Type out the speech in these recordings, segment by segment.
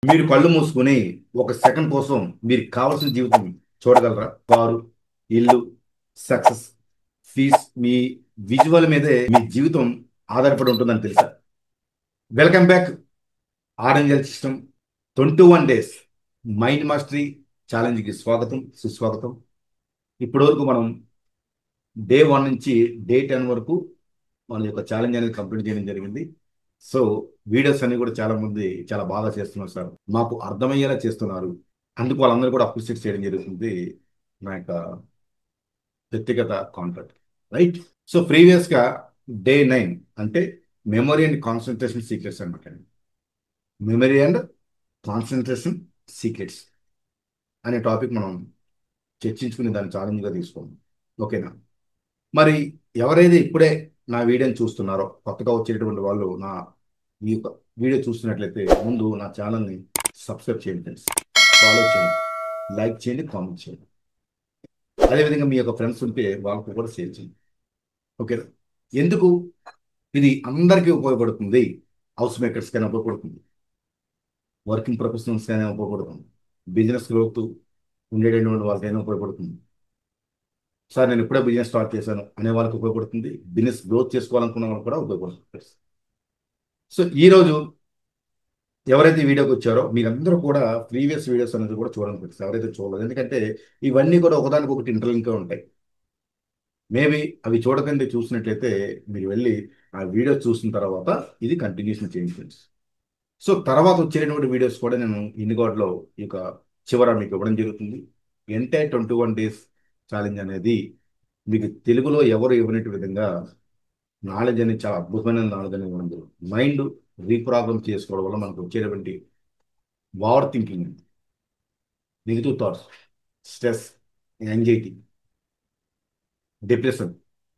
మీరు కళ్ళు మూసుకుని ఒక సెకండ్ కోసం మీరు కావాల్సిన జీవితం చూడగలరా? కారు, ఇల్లు, సక్సెస్, ఫీస్, మీ విజువల్ మీదే మీ జీవితం ఆధారపడి ఉంటుందని తెలుసా? Welcome back. ఆరెంజల్ సిస్టమ్ 21 డేస్ మైండ్ మాస్టరీ ఛాలెంజ్కి స్వాగతం, సుస్వాగతం. ఇప్పటి వరకు మనం డే 1 నుంచి డే 10 వరకు మన యొక్క ఛాలెంజ్ అనేది కంప్లీట్ చేయడం జరిగింది. సో వీడియోస్ అన్ని కూడా చాలా మంది చాలా బాగా చేస్తున్నారు సార్, మాకు అర్థమయ్యేలా చేస్తున్నారు. అందుకు వాళ్ళందరూ కూడా అప్రిషియేట్ చేయడం జరుగుతుంది నా యొక్క వ్యక్తిగత కాంటాక్ట్, రైట్? సో ప్రీవియస్ గా డే 9 అంటే మెమరీ అండ్ కాన్సన్ట్రేషన్ సీక్రెట్స్ అనమాట. మెమరీ అండ్ కాన్సన్ట్రేషన్ సీక్రెట్స్ అనే టాపిక్ మనం చర్చించుకుని దాన్ని ఛాలెంజ్గా తీసుకోండి, ఓకేనా? మరి ఎవరైతే ఇప్పుడే నా వీడియోని చూస్తున్నారో, కొత్తగా వచ్చేటటువంటి వాళ్ళు నా ఈ యొక్క వీడియో చూస్తున్నట్లయితే ముందు నా ఛానల్ని సబ్స్క్రైబ్ చేయండి ఫ్రెండ్స్, ఫాలో చేయండి, లైక్ చేయండి, కామెంట్ చేయండి. అదేవిధంగా మీ యొక్క ఫ్రెండ్స్ ఉంటే వాళ్ళకు కూడా షేర్ చేయండి, ఓకేనా? ఎందుకు ఇది అందరికీ ఉపయోగపడుతుంది? హౌస్ మేకర్స్కైనా ఉపయోగపడుతుంది, వర్కింగ్ ప్రొఫెషనల్స్కైనా ఉపయోగపడుతుంది, బిజినెస్ గ్రోత్ ఉండేటటువంటి వాళ్ళకైనా ఉపయోగపడుతుంది. సార్ నేను ఇప్పుడే బిజినెస్ స్టార్ట్ చేశాను అనే వాళ్ళకి ఉపయోగపడుతుంది, బిజినెస్ గ్రోత్ చేసుకోవాలనుకున్న వాళ్ళకి కూడా ఉపయోగపడుతుంది. సో ఈరోజు ఎవరైతే ఈ వీడియోకి వచ్చారో మీరందరూ కూడా ప్రీవియస్ వీడియోస్ అనేది కూడా చూడాలనుకుంటుంది, ఎవరైతే చూడలేదు. ఎందుకంటే ఇవన్నీ కూడా ఒకదానికొకటి ఇంటర్లింక్గా ఉంటాయి. మేబీ అవి చూడకండి, చూసినట్లయితే మీరు వెళ్ళి ఆ వీడియో చూసిన తర్వాత ఇది కంటిన్యూషన్ చేయండి ఫ్రెండ్స్. సో తర్వాత వచ్చేటువంటి వీడియోస్ కూడా నేను ఇండిగాడ్లో ఈ యొక్క చివర మీకు ఇవ్వడం జరుగుతుంది. ఎంటైర్ 21 డేస్ ఛాలెంజ్ అనేది మీకు తెలుగులో ఎవరు ఇవ్వనట్టు విధంగా నాలెడ్జ్ అనేది చాలా అద్భుతమైన నాలెడ్జ్ అనేది ఇవ్వడం జరుగుతుంది. మైండ్ రీప్రోగ్రామ్ చేసుకోవడం వల్ల మనకు వచ్చేటువంటి over thinking, negative thoughts, stress, anxiety, depression,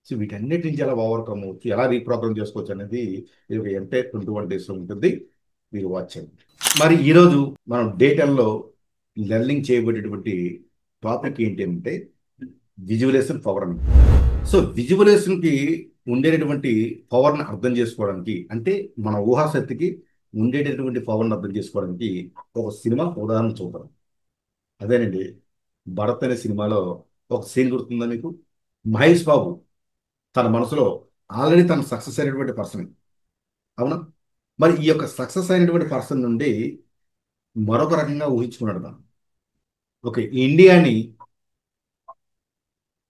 so వీటన్నిటి నుంచి ఎలా ఓవర్కమ్ అవ్వచ్చు, ఎలా రీప్రోగ్రామ్ చేసుకోవచ్చు అనేది ఇది ఒక ఎంటైర్ 21 డేస్లో ఉంటుంది, మీరు వాచ్ చేయండి. మరి ఈరోజు మనం డే 10లో లెర్నింగ్ చేయబడేటువంటి టాపిక్ ఏంటి అంటే విజువలేషన్ పవర్ అని. సో విజువలేషన్కి ఉండేటటువంటి పవర్ని అర్థం చేసుకోవడానికి, అంటే మన ఊహాశక్తికి ఉండేటటువంటి పవర్ని అర్థం చేసుకోవడానికి ఒక సినిమా ఉదాహరణ చూద్దాం. అదేనండి, భరత్ అనే సినిమాలో ఒక సీన్ గుర్తుందా మీకు? మహేష్ బాబు తన మనసులో ఆల్రెడీ తన సక్సెస్ అయినటువంటి పర్సన్, అవునా? మరి ఈ యొక్క సక్సెస్ అయినటువంటి పర్సన్ నుండి మరొక రకంగా ఊహించుకున్నాడు తను. ఓకే, ఈ ఇండియాని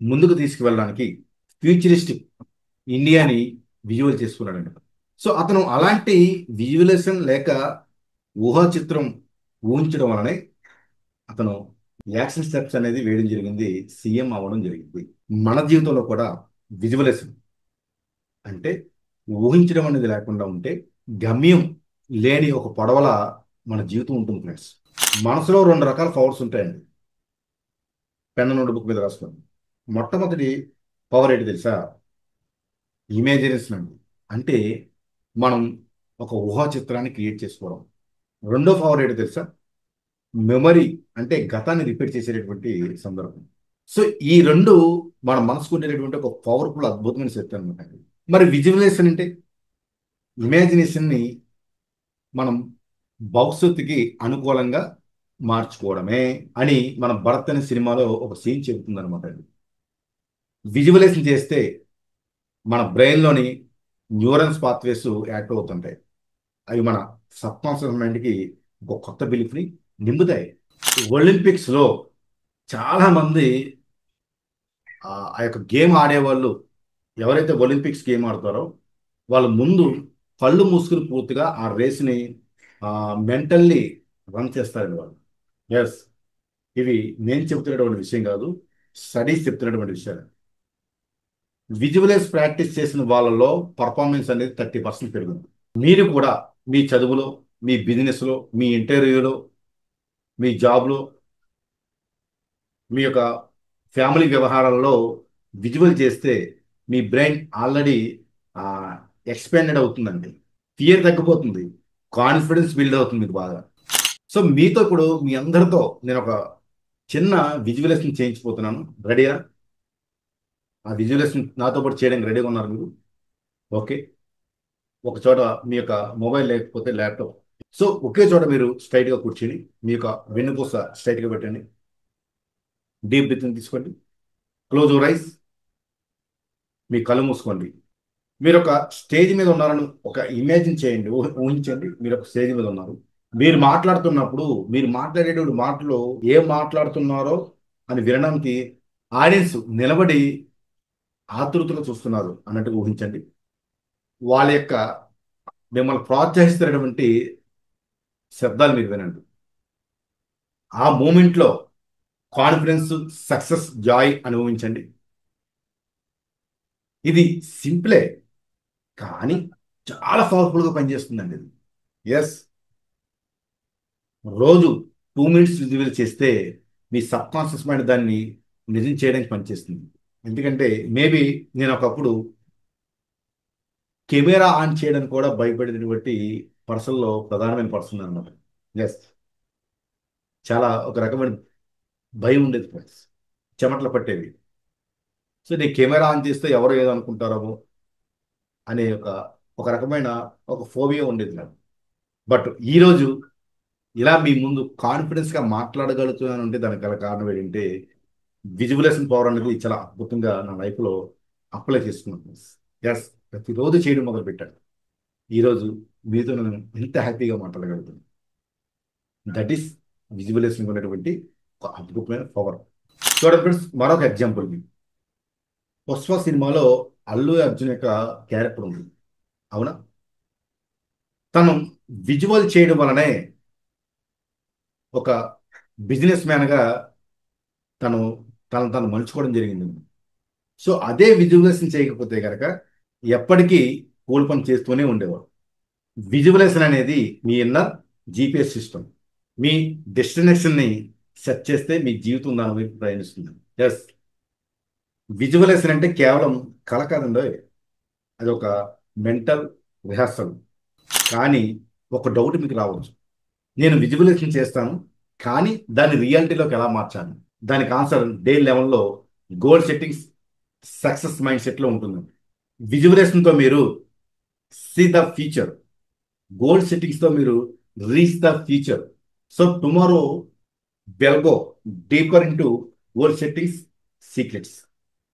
ముందుకు తీసుకువెళ్ళడానికి ఫ్యూచరిస్టిక్ ఇండియాని విజువల్ చేసుకున్నాడండి. సో అతను అలాంటి విజువలేషన్ లేక ఊహా చిత్రం ఊహించడం వలనే అతను యాక్షన్ స్టెప్స్ అనేది వేయడం జరిగింది, సీఎం అవ్వడం జరిగింది. మన జీవితంలో కూడా విజువలేషన్ అంటే ఊహించడం అనేది లేకుండా ఉంటే గమ్యం లేని ఒక పడవల మన జీవితం ఉంటుంది ఫ్రెండ్స్. మనసులో 2 రకాల పవర్స్ ఉంటాయండి, పెన్ నోట్ బుక్ మీద రాసుకోండి. మొట్టమొదటి పవర్ ఏంటి తెలుసా? ఇమాజినేషన్ అండి. అంటే మనం ఒక ఊహా చిత్రాన్ని క్రియేట్ చేసుకోవడం. రెండో పవర్ ఏంటి తెలుసా? మెమరీ, అంటే గతాన్ని రిపీట్ చేసేటటువంటి సందర్భం. సో ఈ రెండు మన మనసుకు ఉండేటటువంటి ఒక పవర్ఫుల్ అద్భుతమైన శక్తి అనమాట. మరి విజువలైజేషన్ అంటే ఇమాజినేషన్ని మనం భవిష్యత్తుకి అనుకూలంగా మార్చుకోవడమే అని మన భరత్ అనే సినిమాలో ఒక సీన్ చెబుతుంది అనమాట. విజువలైజేషన్ చేస్తే మన బ్రెయిన్లోని న్యూరన్స్ పాత్వేస్ యాక్టివ్ అవుతుంటాయి. అవి మన సబ్ కాన్షియస్ మైండ్కి ఒక కొత్త బిలీఫ్ని నింపుతాయి. ఒలింపిక్స్లో చాలామంది ఆ యొక్క గేమ్ ఆడేవాళ్ళు, ఎవరైతే ఒలింపిక్స్ గేమ్ ఆడతారో వాళ్ళు ముందు కళ్ళు మూసుకుని పూర్తిగా ఆ రేస్ని మెంటల్లీ రన్ చేస్తారండి వాళ్ళు. ఎస్, ఇవి నేను చెబుతున్నటువంటి విషయం కాదు, స్టడీస్ చెప్తున్నటువంటి విషయాలు. విజువలైజ్ ప్రాక్టీస్ చేసిన వాళ్ళలో పర్ఫార్మెన్స్ అనేది 30% పెరుగుతుంది. మీరు కూడా మీ చదువులో, మీ బిజినెస్లో, మీ ఇంటర్వ్యూలో, మీ జాబ్లో, మీ యొక్క ఫ్యామిలీ వ్యవహారాల్లో విజువల్ చేస్తే మీ బ్రెయిన్ ఆల్రెడీ ఎక్స్పాండెడ్ అవుతుందండి. ఫియర్ తగ్గిపోతుంది, కాన్ఫిడెన్స్ బిల్డ్ అవుతుంది మీకు బాగా. సో మీతో ఇప్పుడు మీ అందరితో నేను ఒక చిన్న విజువలేషన్ చేయించిపోతున్నాను, రెడీయా? ఆ విజువలేషన్ నాతో పాటు చేయడానికి రెడీగా ఉన్నారు మీరు? ఓకే, ఒక చోట మీ యొక్క మొబైల్ లేకపోతే ల్యాప్టాప్ సో ఒకే చోట మీరు స్ట్రైట్గా కూర్చొని మీ యొక్క వెన్నుపూస స్ట్రైట్గా పెట్టండి. డీప్ బ్రీతింగ్ తీసుకోండి. Close your eyes. మీ కళ్ళు మూసుకోండి. మీరు ఒక స్టేజ్ మీద ఉన్నారని ఒక ఇమాజిన్ చేయండి, ఊహించండి. మీరు ఒక స్టేజ్ మీద ఉన్నారు. మీరు మాట్లాడుతున్నప్పుడు మీరు మాట్లాడేటువంటి మాటలు ఏం మాట్లాడుతున్నారో అని వినడానికి ఆడియన్స్ నిలబడి ఆతృతగా చూస్తున్నారు అన్నట్టుగా ఊహించండి. వాళ్ళ యొక్క మిమ్మల్ని ప్రోత్సహిస్తున్నటువంటి శబ్దాలు మీరు వినండి. ఆ మూమెంట్లో కాన్ఫిడెన్స్, సక్సెస్, జాయ్ అని ఊహించండి. ఇది సింపులే, కానీ చాలా పవర్ఫుల్గా పనిచేస్తుందండి ఇది. ఎస్, రోజు 2 మినిట్స్ విజువల్ చేస్తే మీ సబ్ కాన్షియస్ మైండ్ దాన్ని నిజం చేయడానికి పనిచేస్తుంది. ఎందుకంటే మేబీ నేను ఒకప్పుడు కెమెరా ఆన్ చేయడానికి కూడా భయపడినటువంటి పర్సన్లో ప్రధానమైన పర్సన్ అనమాట. ఎస్, చాలా ఒక రకమైన భయం ఉండేది ఫ్రెండ్స్, చెమటలు పట్టేవి. సో నేను కెమెరా ఆన్ చేస్తే ఎవరు ఏదో అనుకుంటారో అనే ఒక రకమైన ఒక ఫోబియా ఉండేది నాకు. బట్ ఈరోజు ఇలా మీ ముందు కాన్ఫిడెన్స్గా మాట్లాడగలుగుతున్నాను అంటే దానికి గల కారణం ఏంటంటే విజువలేషన్ పవర్ అనేది చాలా అద్భుతంగా నా లైఫ్లో అప్లై చేసుకున్నాను. ఎస్, ప్రతిరోజు చేయడం మొదలుపెట్టాను. ఈరోజు మీతో నేను ఎంత హ్యాపీగా మాట్లాడగలుగుతాను. దట్ ఈస్ విజువలేషన్ ఉన్నటువంటి ఒక అద్భుతమైన పవర్. చూడండి ఫ్రెండ్స్, మరొక ఎగ్జాంపుల్ మీకు. పుష్ప సినిమాలో అల్లు అర్జున్ యొక్క క్యారెక్టర్ ఉంది, అవునా? తను విజువల్ చేయడం వలనే ఒక బిజినెస్ మ్యాన్గా తను తను మలుచుకోవడం జరిగింది. సో అదే విజువలైజేషన్ చేయకపోతే కనుక ఎప్పటికీ కూలి పని చేస్తూనే ఉండేవాడు. విజువలైజేషన్ అనేది మీ ఇన్నర్ జీపీఎస్ సిస్టమ్. మీ డెస్టినేషన్ని సెట్ చేస్తే మీ జీవితం దాని వైపు ప్రయాణిస్తుంది. ఎస్, విజువలైజేషన్ అంటే కేవలం కళ కాదండి, అది ఒక మెంటల్ రిహార్సల్. కానీ ఒక డౌట్ మీకు రావచ్చు, నేను విజువలైజేషన్ చేస్తాను కానీ దాన్ని రియాలిటీలోకి ఎలా మార్చాను? దానికి ఆన్సర్ డే లెవెల్లో గోల్ సెట్టింగ్స్, సక్సెస్ మైండ్ సెట్లో ఉంటుంది. విజువలైజేషన్తో మీరు సీ ద ఫ్యూచర్, గోల్ సెట్టింగ్స్తో మీరు reach the future. So tomorrow we'll go deeper into goal settings secrets.